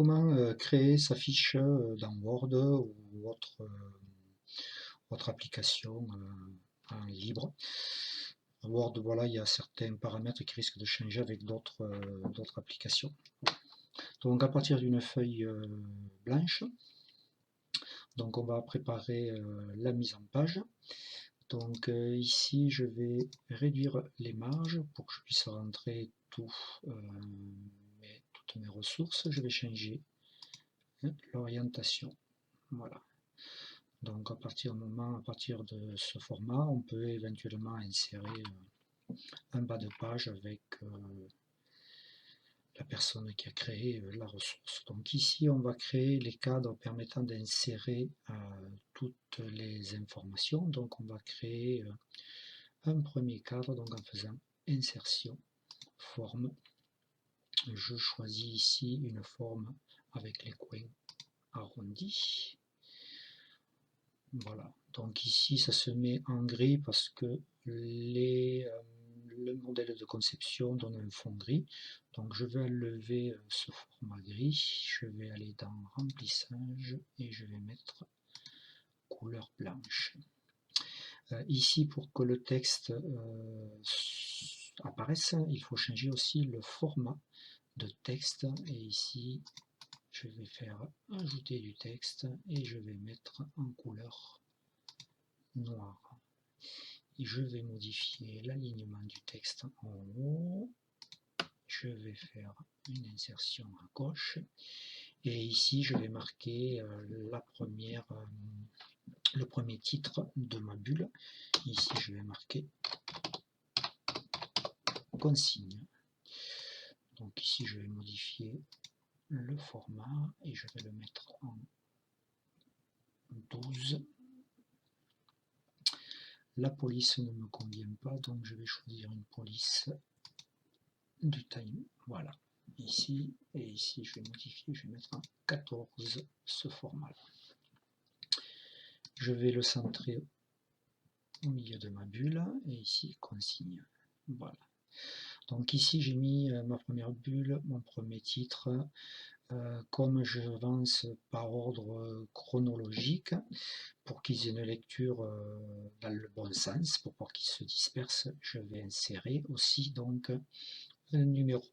comment créer sa fiche dans Word ou autre application en libre. Word, voilà, il y a certains paramètres qui risquent de changer avec d'autres applications. Donc à partir d'une feuille blanche, donc on va préparer la mise en page. Donc ici je vais réduire les marges pour que je puisse rentrer toutes mes ressources. Je vais changer l'orientation. Voilà. Donc à partir de ce format, on peut éventuellement insérer un bas de page avec la personne qui a créé la ressource. Donc ici, on va créer les cadres permettant d'insérer toutes les informations. Donc on va créer un premier cadre donc en faisant insertion, forme. Je choisis ici une forme avec les coins arrondis. Voilà, donc ici ça se met en gris parce que le modèle de conception donne un fond gris. Donc je vais enlever ce format gris, je vais aller dans remplissage et je vais mettre couleur blanche. Ici pour que le texte apparaisse, il faut changer aussi le format de texte et ici je vais faire ajouter du texte et je vais mettre en couleur noire. Et je vais modifier l'alignement du texte en haut. Je vais faire une insertion à gauche. Et ici, je vais marquer le premier titre de ma bulle. Ici, je vais marquer consigne. Donc ici, je vais modifier le format et je vais le mettre en 12. La police ne me convient pas, donc je vais choisir une police du time. Voilà, ici et ici, je vais modifier, je vais mettre en 14 ce format-là. Je vais le centrer au milieu de ma bulle et ici, consigne. Voilà. Donc ici, j'ai mis ma première bulle, mon premier titre. Comme j'avance par ordre chronologique, pour qu'ils aient une lecture dans le bon sens, pour pas qu'ils se dispersent, je vais insérer aussi donc un numéro.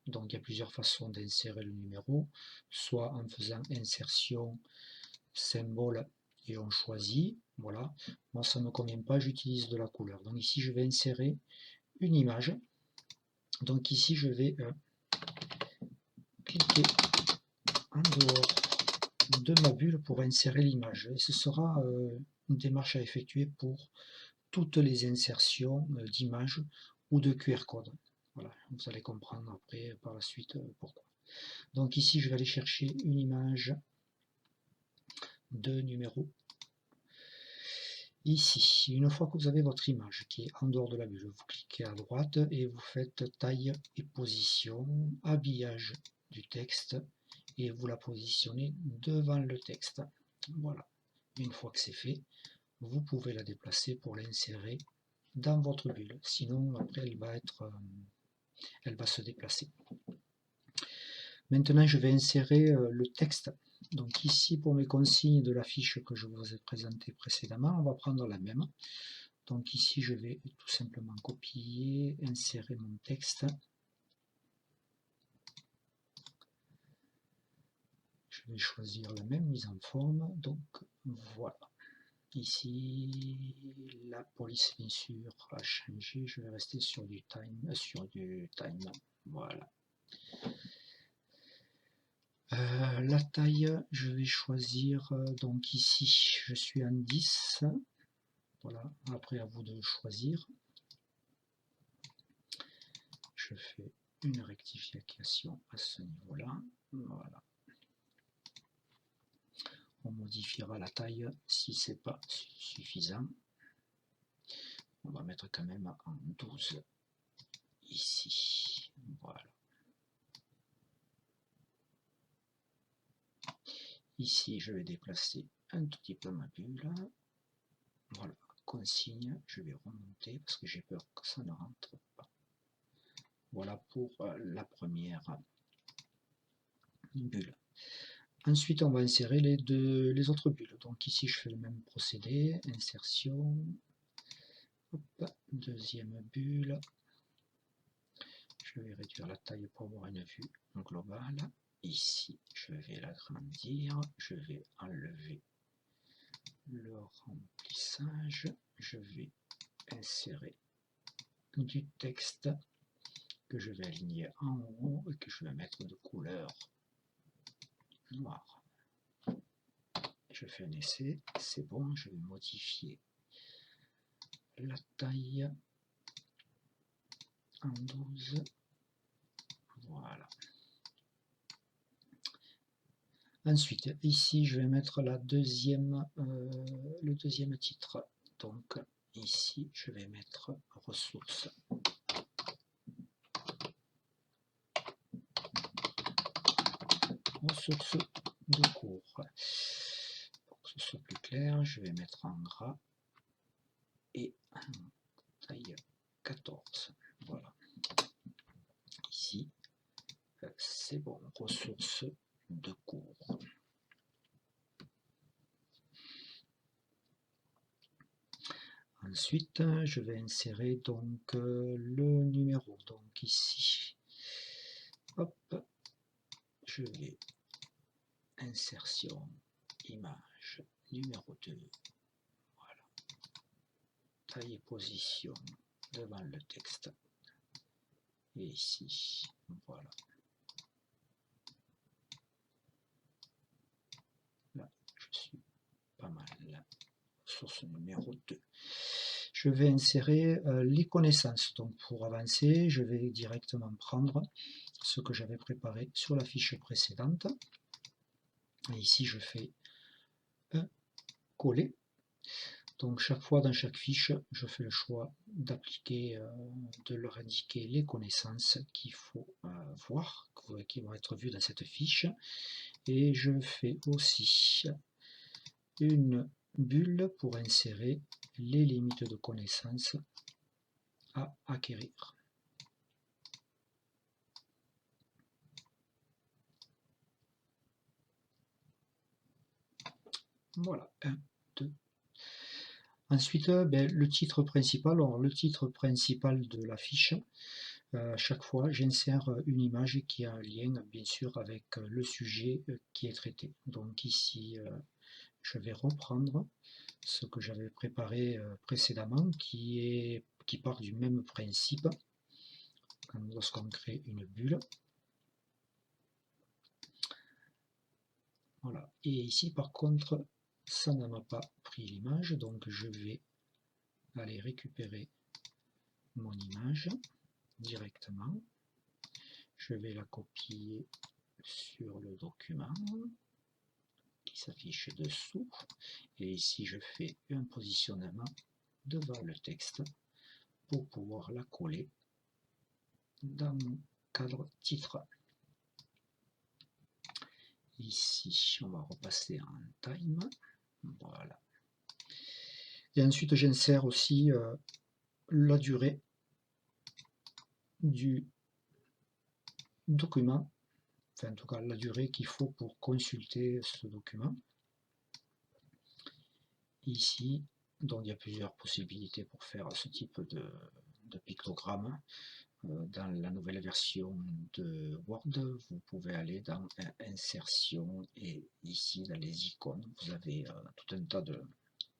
Donc il y a plusieurs façons d'insérer le numéro, soit en faisant insertion, symbole et on choisit. Voilà, moi ça ne me convient pas, j'utilise de la couleur. Donc ici je vais insérer une image. Donc ici je vais cliquer en dehors de ma bulle pour insérer l'image. Et ce sera une démarche à effectuer pour toutes les insertions d'images ou de QR code. Voilà, vous allez comprendre après par la suite pourquoi. Donc ici je vais aller chercher une image de numéro. Ici, une fois que vous avez votre image qui est en dehors de la bulle, vous cliquez à droite et vous faites taille et position, habillage du texte et vous la positionnez devant le texte. Voilà, une fois que c'est fait, vous pouvez la déplacer pour l'insérer dans votre bulle. Sinon, après, elle va se déplacer. Maintenant, je vais insérer le texte. Donc ici, pour mes consignes de la fiche que je vous ai présentée précédemment, on va prendre la même. Donc ici, je vais tout simplement copier, insérer mon texte. Je vais choisir la même mise en forme. Donc voilà. Ici, la police bien sûr a changé. Je vais rester sur du time. Voilà. La taille, je vais choisir, donc ici je suis en 10, voilà, après à vous de choisir. Je fais une rectification à ce niveau-là, voilà. On modifiera la taille si c'est pas suffisant. On va mettre quand même en 12 ici, voilà. Ici, je vais déplacer un tout petit peu ma bulle. Voilà, consigne, je vais remonter parce que j'ai peur que ça ne rentre pas. Voilà pour la première bulle. Ensuite, on va insérer les autres bulles. Donc ici, je fais le même procédé, insertion, hop, deuxième bulle. Je vais réduire la taille pour avoir une vue globale. Ici, je vais l'agrandir, je vais enlever le remplissage, je vais insérer du texte que je vais aligner en haut et que je vais mettre de couleur noire. Je fais un essai, c'est bon, je vais modifier la taille en 12, voilà. Ensuite, ici, je vais mettre le deuxième titre. Donc, ici, je vais mettre ressources. Ressources de cours. Pour que ce soit plus clair, je vais mettre en gras et en taille 14. Voilà. Ici, c'est bon. Ressources de cours. Ensuite, je vais insérer donc le numéro. Donc ici, hop, je vais insertion, image, numéro 2. Voilà. Taille et position devant le texte. Et ici, voilà. Là, je suis pas mal. Source numéro 2. Je vais insérer les connaissances. Donc pour avancer, je vais directement prendre ce que j'avais préparé sur la fiche précédente. Et ici, je fais un coller. Donc chaque fois dans chaque fiche, je fais le choix d'appliquer, de leur indiquer les connaissances qu'il faut voir, qui vont être vues dans cette fiche. Et je fais aussi une bulle pour insérer les limites de connaissances à acquérir. Voilà, 1, 2. Ensuite, le titre principal. Alors, le titre principal de la fiche, à chaque fois, j'insère une image qui a un lien, bien sûr, avec le sujet qui est traité. Donc ici, je vais reprendre ce que j'avais préparé précédemment, qui part du même principe lorsqu'on crée une bulle. Voilà. Et ici, par contre, ça ne m'a pas pris l'image, donc je vais aller récupérer mon image directement. Je vais la copier sur le document qui s'affiche dessous. Et ici, je fais un positionnement devant le texte pour pouvoir la coller dans mon cadre titre. Ici, on va repasser en time. Voilà. Et ensuite, j'insère aussi la durée du document, enfin en tout cas la durée qu'il faut pour consulter ce document. Ici, donc il y a plusieurs possibilités pour faire ce type de pictogramme. Dans la nouvelle version de Word, vous pouvez aller dans Insertion et ici dans les icônes, vous avez tout un tas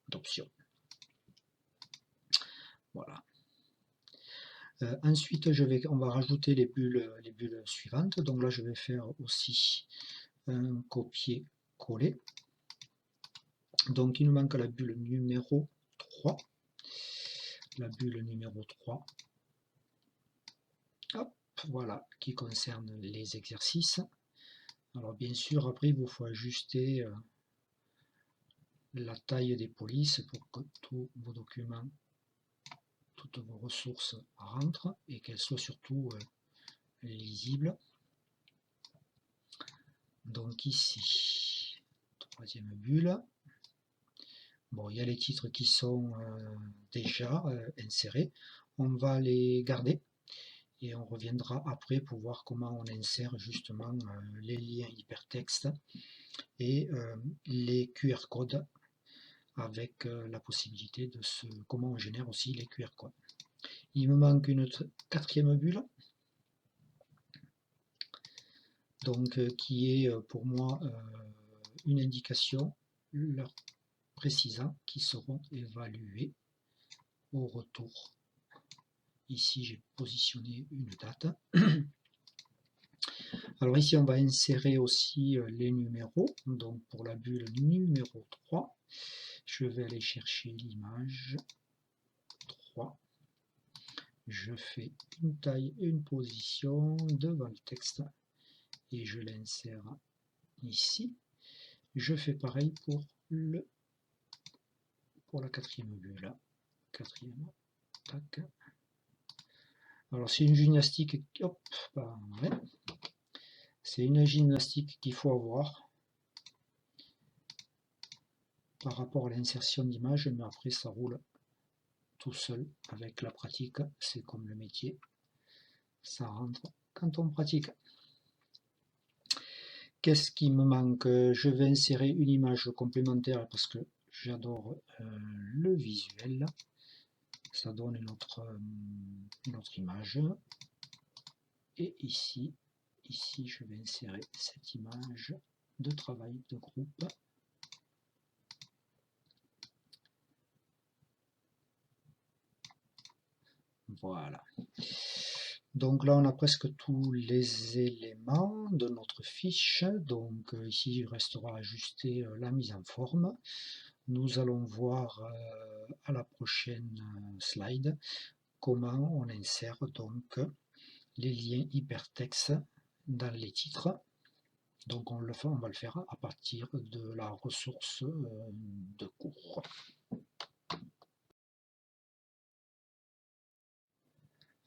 d'options. Voilà. Ensuite, on va rajouter les bulles suivantes. Donc là, je vais faire aussi un copier-coller. Donc il nous manque la bulle numéro 3. La bulle numéro 3. Hop, voilà, qui concerne les exercices. Alors bien sûr, après, il vous faut ajuster la taille des polices pour que tous vos documents, toutes vos ressources rentrent et qu'elles soient surtout lisibles. Donc ici, troisième bulle. Bon, il y a les titres qui sont déjà insérés. On va les garder et on reviendra après pour voir comment on insère justement les liens hypertextes et les QR codes avec la possibilité de comment on génère aussi les QR codes. Il me manque une quatrième bulle, donc qui est pour moi une indication leur précisant qui seront évalués au retour. Ici j'ai positionné une date. Alors ici on va insérer aussi les numéros, donc pour la bulle numéro 3, je vais aller chercher l'image 3, je fais une taille et une position devant le texte et je l'insère ici. Je fais pareil pour la quatrième bulle. Quatrième, tac. Alors c'est une gymnastique, hop, ouais. C'est une gymnastique qu'il faut avoir par rapport à l'insertion d'image, mais après ça roule tout seul avec la pratique, c'est comme le métier, ça rentre quand on pratique. Qu'est-ce qui me manque? Je vais insérer une image complémentaire parce que j'adore le visuel. Ça donne une autre image. Et ici, je vais insérer cette image de travail de groupe. Voilà. Donc là, on a presque tous les éléments de notre fiche. Donc ici, il restera à ajuster la mise en forme. Nous allons voir à la prochaine slide comment on insère donc les liens hypertextes dans les titres. Donc on va le faire à partir de la ressource de cours.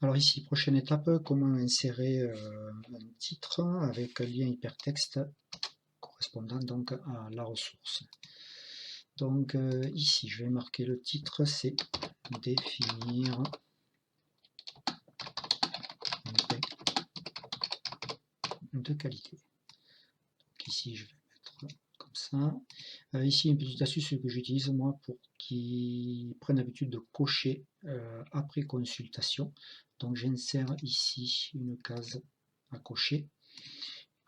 Alors ici, prochaine étape, comment insérer un titre avec un lien hypertexte correspondant donc à la ressource. Donc ici, je vais marquer le titre, c'est définir de qualité. Donc ici, je vais mettre comme ça. Ici, une petite astuce que j'utilise moi pour qu'ils prennent l'habitude de cocher après consultation. Donc j'insère ici une case à cocher.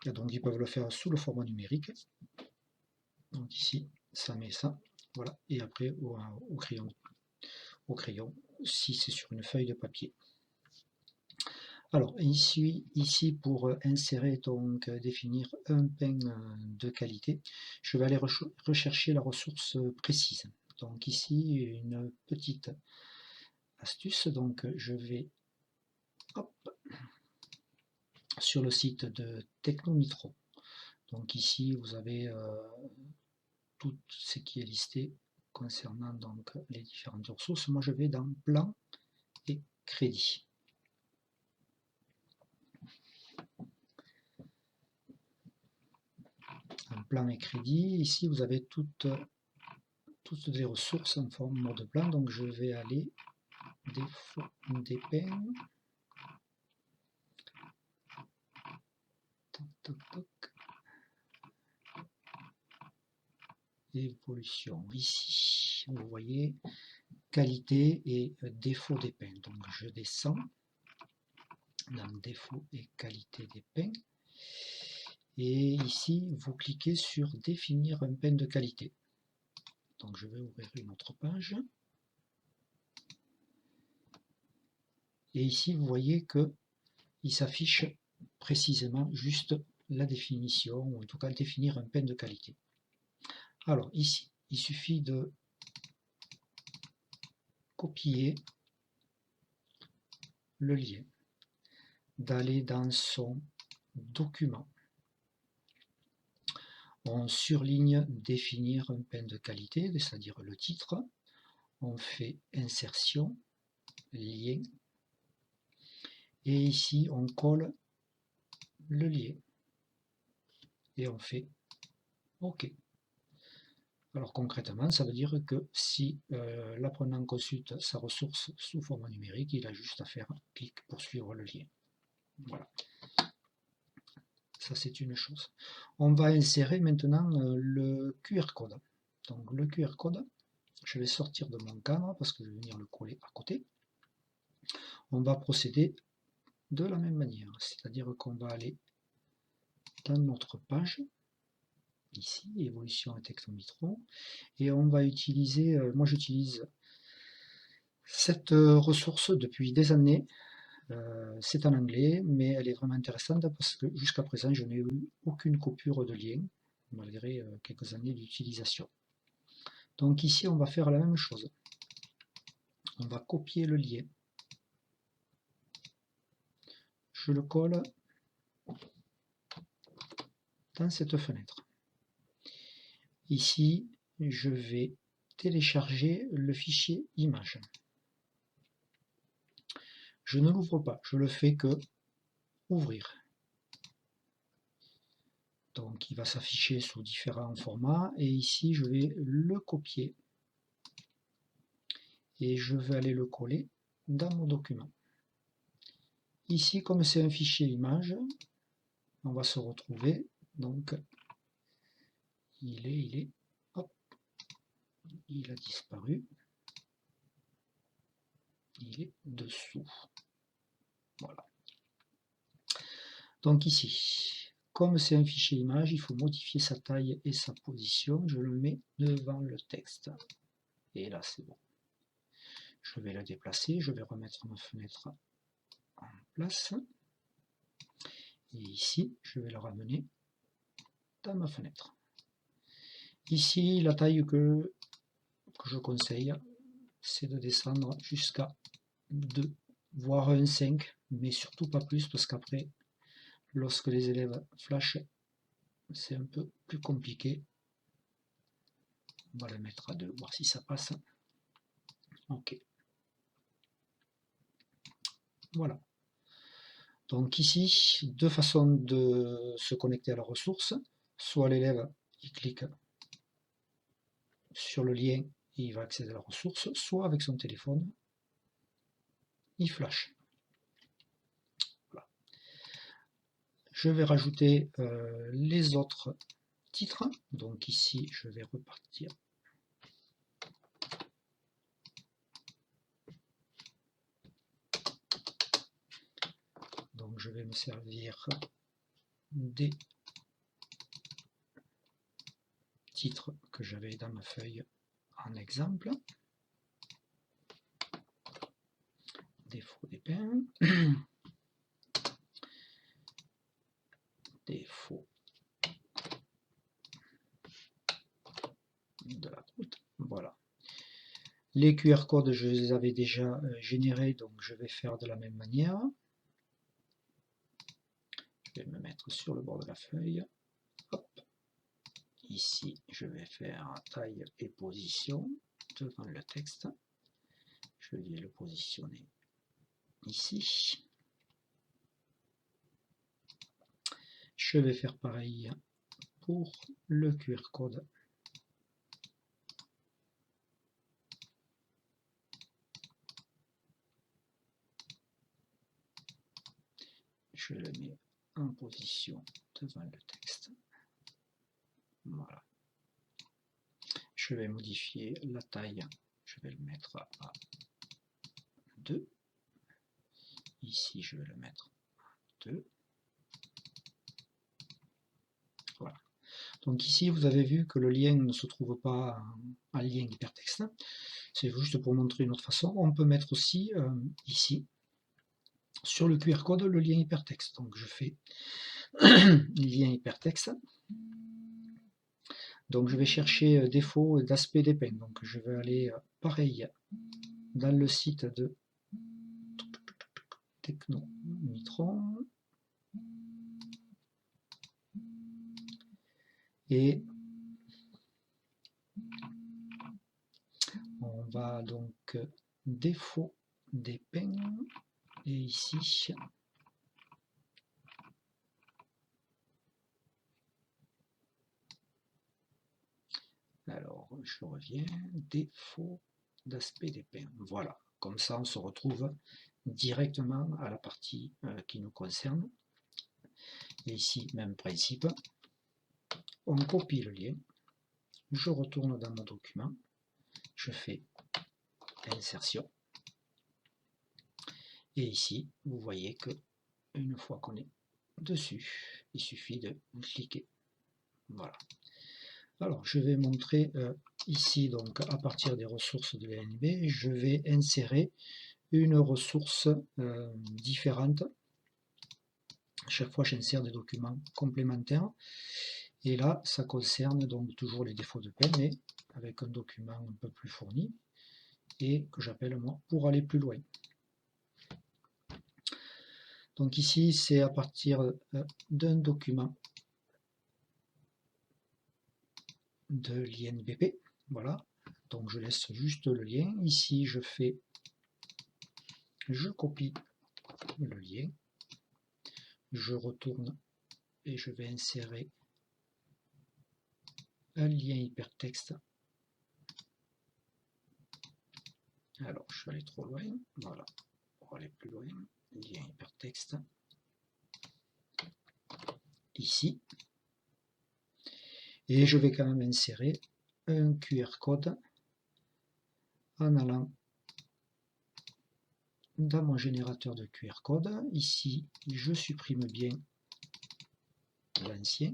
Et donc ils peuvent le faire sous le format numérique. Donc ici, ça met ça. Voilà. Et après au crayon, si c'est sur une feuille de papier. Alors ici pour insérer, donc définir un pain de qualité, je vais aller rechercher la ressource précise. Donc ici une petite astuce, donc je vais sur le site de Technomitro. Donc ici vous avez tout ce qui est listé concernant donc les différentes ressources. Moi je vais dans plan et crédit. Un plan et crédit, ici vous avez toutes les ressources en forme de plan, donc je vais aller défaut des pains, évolution, ici vous voyez qualité et défaut des pains, donc je descends dans défaut et qualité des pains, et ici vous cliquez sur définir un pain de qualité. Donc je vais ouvrir une autre page. Et ici, vous voyez qu'il s'affiche précisément juste la définition, ou en tout cas définir un pain de qualité. Alors ici, il suffit de copier le lien, d'aller dans son document. On surligne définir un pain de qualité, c'est-à-dire le titre. On fait insertion, lien. Et ici, on colle le lien. Et on fait OK. Alors concrètement, ça veut dire que si l'apprenant consulte sa ressource sous format numérique, il a juste à faire clic pour suivre le lien. Voilà, ça c'est une chose. On va insérer maintenant le QR code. Donc le QR code, je vais sortir de mon cadre parce que je vais venir le coller à côté. On va procéder de la même manière, c'est-à-dire qu'on va aller dans notre page, ici, évolution et texte Mitron, et on va utiliser, moi j'utilise cette ressource depuis des années. C'est en anglais, mais elle est vraiment intéressante parce que jusqu'à présent, je n'ai eu aucune coupure de lien, malgré quelques années d'utilisation. Donc ici, on va faire la même chose. On va copier le lien. Je le colle dans cette fenêtre. Ici, je vais télécharger le fichier image. Je ne l'ouvre pas, je le fais que ouvrir. Donc il va s'afficher sous différents formats et ici je vais le copier et je vais aller le coller dans mon document. Ici, comme c'est un fichier image, on va se retrouver, donc hop, il a disparu, il est dessous. Voilà. Donc ici, comme c'est un fichier image, il faut modifier sa taille et sa position. Je le mets devant le texte. Et là, c'est bon. Je vais le déplacer, je vais remettre ma fenêtre en place. Et ici, je vais le ramener dans ma fenêtre. Ici, la taille que je conseille, c'est de descendre jusqu'à 2, voire 1,5, mais surtout pas plus, parce qu'après, lorsque les élèves flashent, c'est un peu plus compliqué. On va le mettre à 2, voir si ça passe. Ok. Voilà. Donc ici, deux façons de se connecter à la ressource. Soit l'élève, il clique sur le lien et il va accéder à la ressource, soit avec son téléphone, il flash. Voilà. Je vais rajouter les autres titres. Donc ici, je vais repartir. Donc je vais me servir des titres que j'avais dans ma feuille en exemple. Défaut d'épingle. Défaut de la route. Voilà. Les QR codes, je les avais déjà générés, donc je vais faire de la même manière. Je vais me mettre sur le bord de la feuille. Hop. Ici, je vais faire taille et position devant le texte. Je vais le positionner ici. Je vais faire pareil pour le QR code. Je le mets en position devant le texte. Voilà. Je vais modifier la taille. Je vais le mettre à 2. Ici, je vais le mettre à 2. Voilà. Donc ici, vous avez vu que le lien ne se trouve pas en lien hypertexte. C'est juste pour montrer une autre façon. On peut mettre aussi ici, sur le QR code, le lien hypertexte. Donc je fais lien hypertexte. Donc je vais chercher défaut d'aspect d'épingle. Donc je vais aller pareil dans le site de Techno Mitron. Et on va donc défaut d'épingle. Et ici, alors je reviens, défaut d'aspect d'épingle. Voilà, comme ça on se retrouve directement à la partie qui nous concerne. Et ici, même principe, on copie le lien, je retourne dans mon document, je fais insertion, et ici, vous voyez que une fois qu'on est dessus, il suffit de cliquer. Voilà. Alors, je vais montrer ici, donc à partir des ressources de l'ANB, je vais insérer une ressource différente. Chaque fois, j'insère des documents complémentaires. Et là, ça concerne donc toujours les défauts de peine, mais avec un document un peu plus fourni, et que j'appelle moi pour aller plus loin. Donc ici, c'est à partir d'un document de l'INBP. Voilà. Donc je laisse juste le lien. Ici, je copie le lien. Je retourne et je vais insérer un lien hypertexte. Alors, je suis allé trop loin. Voilà. Pour aller plus loin, lien hypertexte. Ici. Et je vais quand même insérer un QR code en allant dans mon générateur de QR code. Ici, je supprime bien l'ancien.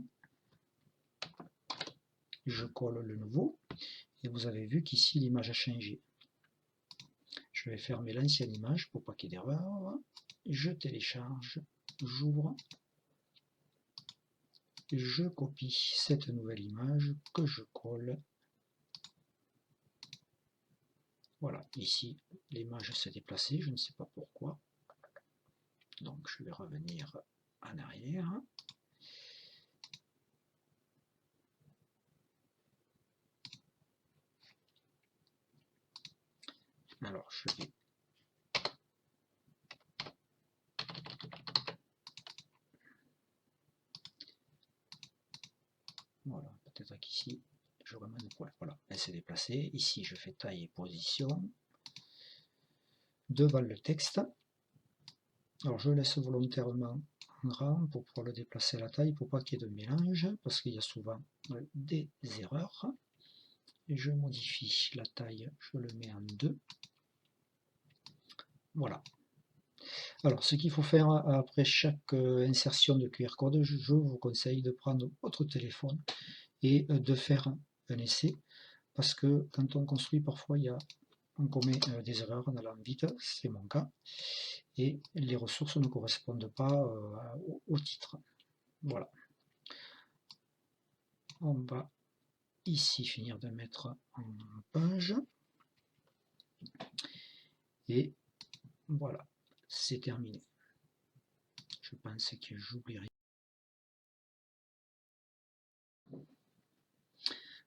Je colle le nouveau. Et vous avez vu qu'ici, l'image a changé. Je vais fermer l'ancienne image pour pas qu'il y ait d'erreur. Je télécharge, j'ouvre. Je copie cette nouvelle image que je colle. Voilà, ici, l'image s'est déplacée, je ne sais pas pourquoi. Donc, je vais revenir en arrière. Alors, je vais voilà, peut-être qu'ici, je remets le point. Voilà, elle s'est déplacée. Ici, je fais taille et position devant le texte. Alors, je laisse volontairement en grand pour pouvoir le déplacer à la taille, pour pas qu'il y ait de mélange, parce qu'il y a souvent des erreurs. Et je modifie la taille, je le mets en 2. Voilà. Alors, ce qu'il faut faire après chaque insertion de QR code, je vous conseille de prendre votre téléphone et de faire un essai, parce que quand on construit, parfois, on commet des erreurs en allant vite, c'est mon cas, et les ressources ne correspondent pas au titre. Voilà. On va ici finir de mettre en page, et voilà, c'est terminé. Je pense que j'oublie rien.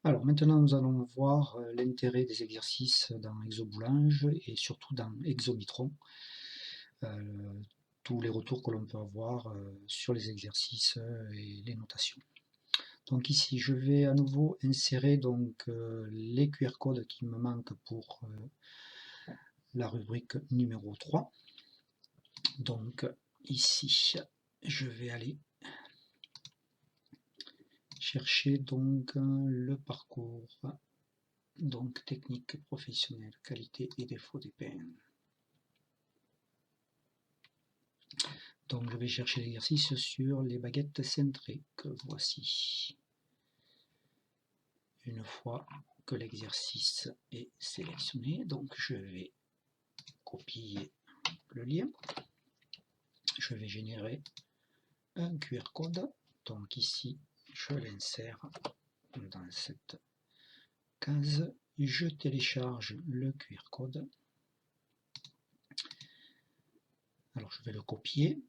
Alors maintenant, nous allons voir l'intérêt des exercices dans Exoboulange et surtout dans Exomitron. Tous les retours que l'on peut avoir sur les exercices et les notations. Donc ici, je vais à nouveau insérer donc les QR codes qui me manquent pour la rubrique numéro 3. Donc ici, je vais aller chercher donc le parcours, donc technique professionnelle, qualité et défaut des peines. Donc je vais chercher l'exercice sur les baguettes cintrées que voici. Une fois que l'exercice est sélectionné, donc je vais copier le lien. Je vais générer un QR code. Donc ici, je l'insère dans cette case. Je télécharge le QR code. Alors je vais le copier.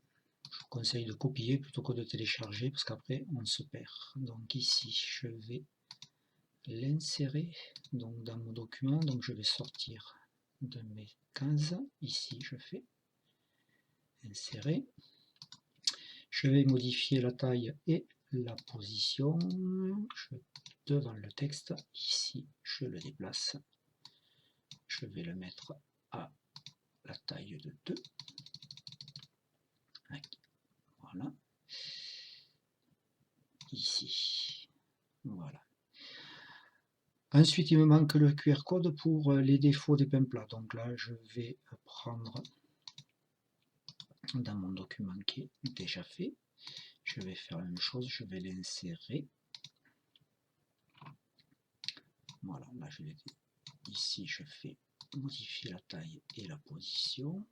Je vous conseille de copier plutôt que de télécharger parce qu'après on se perd. Donc ici, je vais l'insérer donc dans mon document. Donc je vais sortir de mes cases. Ici, je fais insérer. Je vais modifier la taille et la position. Devant le texte, ici, je le déplace. Je vais le mettre à la taille de 2. Voilà. Ici. Voilà. Ensuite, il me manque le QR code pour les défauts des pains plats. Donc là, je vais prendre dans mon document qui est déjà fait. Je vais faire la même chose, je vais l'insérer. Voilà, là je l'ai dit. Ici, je fais modifier la taille et la position.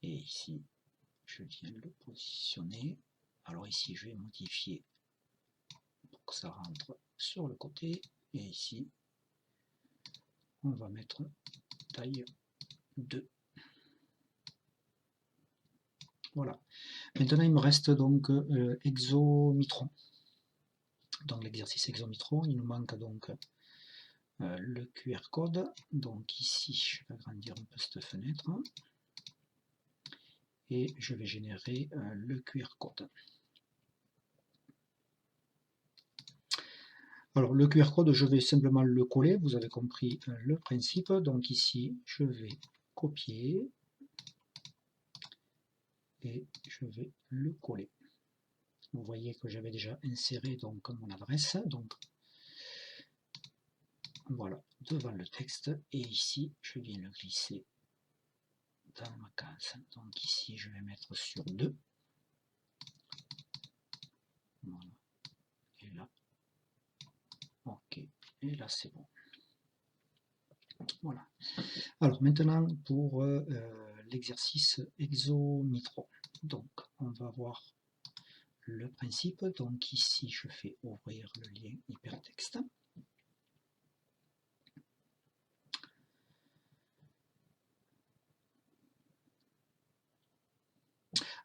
Et ici, je viens le positionner. Alors ici, je vais modifier pour que ça rentre sur le côté. Et ici, on va mettre taille 2. Voilà. Maintenant, il me reste donc Exomitron. Donc l'exercice Exomitron, il nous manque donc le QR code. Donc ici, je vais agrandir un peu cette fenêtre. Et je vais générer le QR code. Alors le QR code, je vais simplement le coller, vous avez compris le principe. Donc ici, je vais copier et je vais le coller. Vous voyez que j'avais déjà inséré donc mon adresse. Donc voilà, devant le texte. Et ici, je viens le glisser dans ma case. Donc ici, je vais mettre sur 2. Voilà. Et là, ok. Et là, c'est bon. Voilà. Alors maintenant pour l'exercice Exomitron. Donc on va voir le principe. Donc ici je fais ouvrir le lien hypertexte.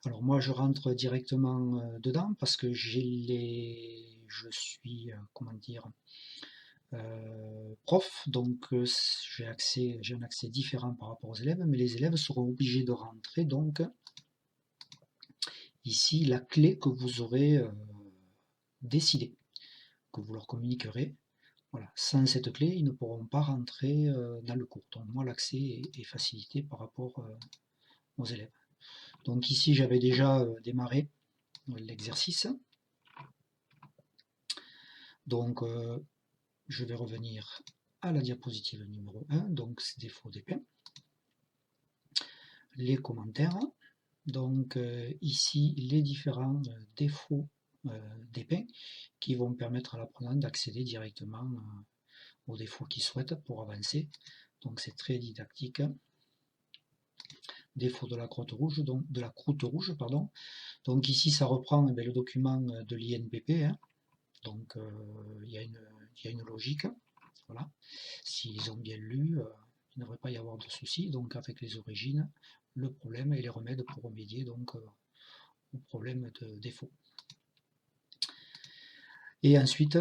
Alors moi je rentre directement dedans parce que je suis comment dire prof, donc j'ai un accès différent par rapport aux élèves, mais les élèves seront obligés de rentrer donc ici la clé que vous aurez décidée, que vous leur communiquerez. Voilà. Sans cette clé, ils ne pourront pas rentrer dans le cours. Donc moi l'accès est facilité par rapport aux élèves. Donc ici j'avais déjà démarré l'exercice. Donc je vais revenir à la diapositive numéro 1, donc c'est défaut des pains. Les commentaires. Donc ici les différents défauts des pains qui vont permettre à l'apprenant d'accéder directement aux défauts qu'il souhaite pour avancer. Donc c'est très didactique. Défaut de la croûte rouge, pardon. Donc ici ça reprend le document de l'INPP, hein. Donc il y a une logique. Voilà. S'ils ont bien lu, il ne devrait pas y avoir de soucis. Donc avec les origines, le problème et les remèdes pour remédier donc au problème de défaut. Et ensuite,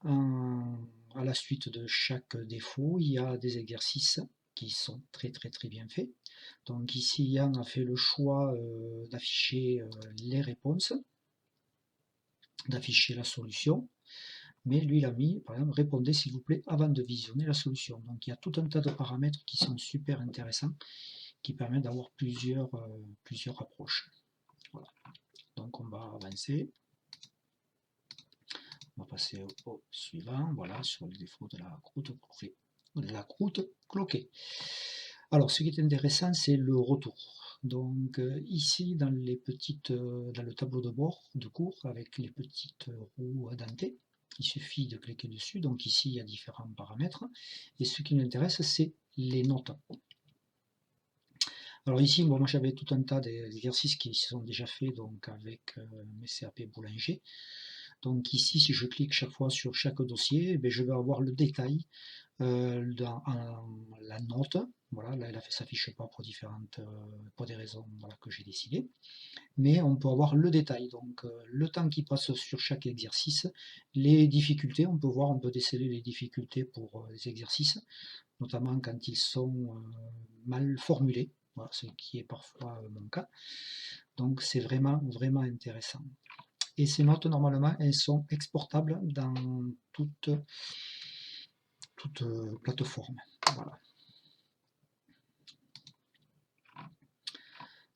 à la suite de chaque défaut, il y a des exercices qui sont très bien faits. Donc ici, Yann a fait le choix d'afficher les réponses, d'afficher la solution, mais lui il a mis, par exemple, répondez s'il vous plaît avant de visionner la solution. Donc il y a tout un tas de paramètres qui sont super intéressants, qui permettent d'avoir plusieurs approches. Voilà. Donc on va avancer. On va passer au suivant, voilà, sur le défaut de la croûte cloquée. Alors, ce qui est intéressant, c'est le retour. Donc, ici, dans le tableau de bord de cours, avec les petites roues dentées, il suffit de cliquer dessus. Donc, ici, il y a différents paramètres. Et ce qui nous intéresse, c'est les notes. Alors ici, bon, moi j'avais tout un tas d'exercices qui sont déjà faits donc avec mes CAP boulanger. Donc ici, si je clique chaque fois sur chaque dossier, eh je vais avoir le détail dans la note. Voilà, là elle s'affiche pas pour des raisons voilà, que j'ai décidées. Mais on peut avoir le détail, donc le temps qui passe sur chaque exercice, les difficultés, on peut déceler les difficultés pour les exercices, notamment quand ils sont mal formulés, voilà, ce qui est parfois mon cas. Donc c'est vraiment intéressant. Et ces notes, normalement, elles sont exportables dans toute plateforme. Voilà.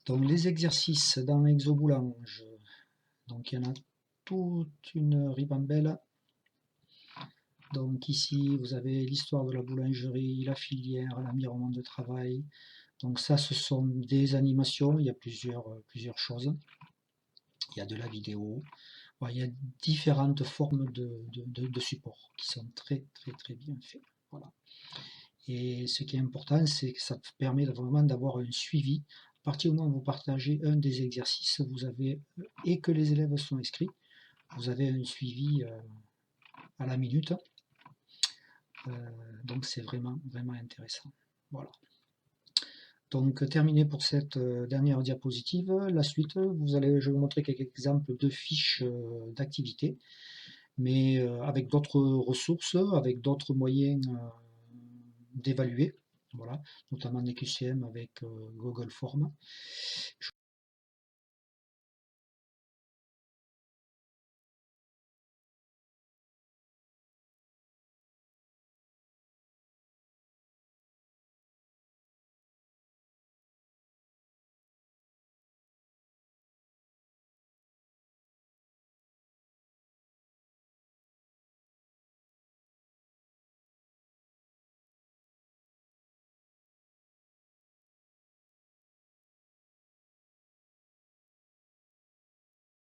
Donc les exercices dans Exoboulange, donc il y en a toute une ribambelle. Donc ici, vous avez l'histoire de la boulangerie, la filière, l'environnement de travail. Donc ça, ce sont des animations, il y a plusieurs choses. Il y a de la vidéo, voilà, il y a différentes formes de support qui sont très bien faits. Voilà. Et ce qui est important, c'est que ça permet vraiment d'avoir un suivi. À partir du moment où vous partagez un des exercices, vous avez, et que les élèves sont inscrits, vous avez un suivi à la minute. Donc c'est vraiment intéressant. Voilà. Donc terminé pour cette dernière diapositive. La suite, je vais vous montrer quelques exemples de fiches d'activités, mais avec d'autres ressources, avec d'autres moyens d'évaluer, voilà, notamment des QCM avec Google Form.